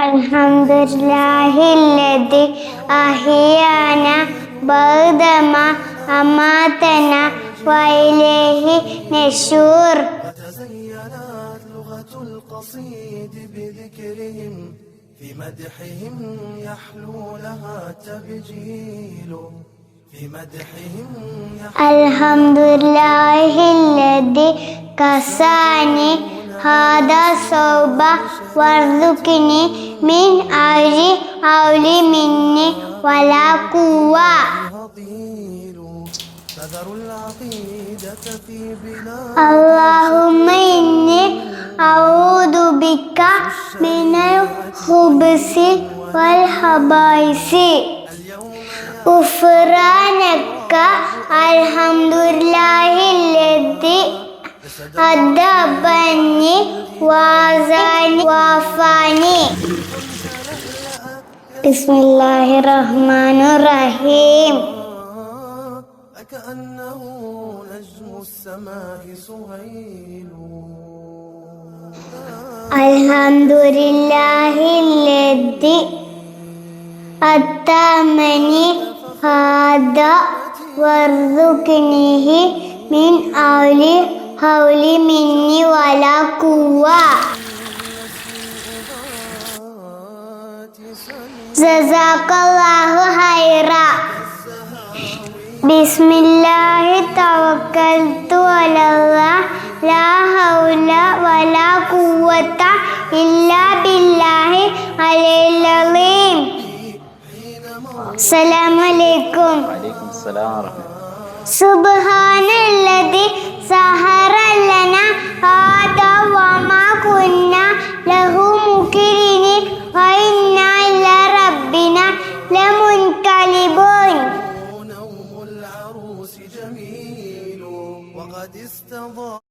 അൽഹംദുലില്ലാഹില്ലദി അഹ്യാന ബഅദമ അമാതന വഇലൈഹി നശൂർ. وتزينت لغة القصيد بذكرهم في مدحهم يحلو لها تبجيل في مدحهم അൽഹംദുലില്ലാഹില്ലദി കസാനി ഹാദാ സൗബ വർസുഖ്നി മിൻ അരി ഔലി മിന്നി വലാ ഖുവ്വ. فذروا العقيدة في بلاد اللهم إني أعوذ بك من الخبث والخبائث. غفرانك الحمد لله الذي أدبني وعافاني. بسم الله الرحمن الرحيم. كأنه نجم السماء سهيل. الحمد لله الذي أطعمني هذا وارزقنيه من حول مني ولا قوة. جزاك الله خيرا. ബിസ്മില്ലാഹി തവക്കൽതു അലല്ലാഹ് ലാ ഹൗല വലാ ഖുവത ഇല്ലാ ബില്ലാഹി അലിയ്യിൽ അലീം. അസ്സലാമു അലൈക്കും. വഅലൈക്കും അസ്സലാം വറഹ്മത്തുള്ളാഹി. സുബ്ഹാനല്ലദി സഹറ ലനാ ഹാദാ വമാ കുന്നാ ലഹു മുഖ്രിനീൻ വഇന്നാ ഇലാ റബ്ബിനാ ലമുൻകലിബൂൻ. نوم العروس جميل وقد استضاء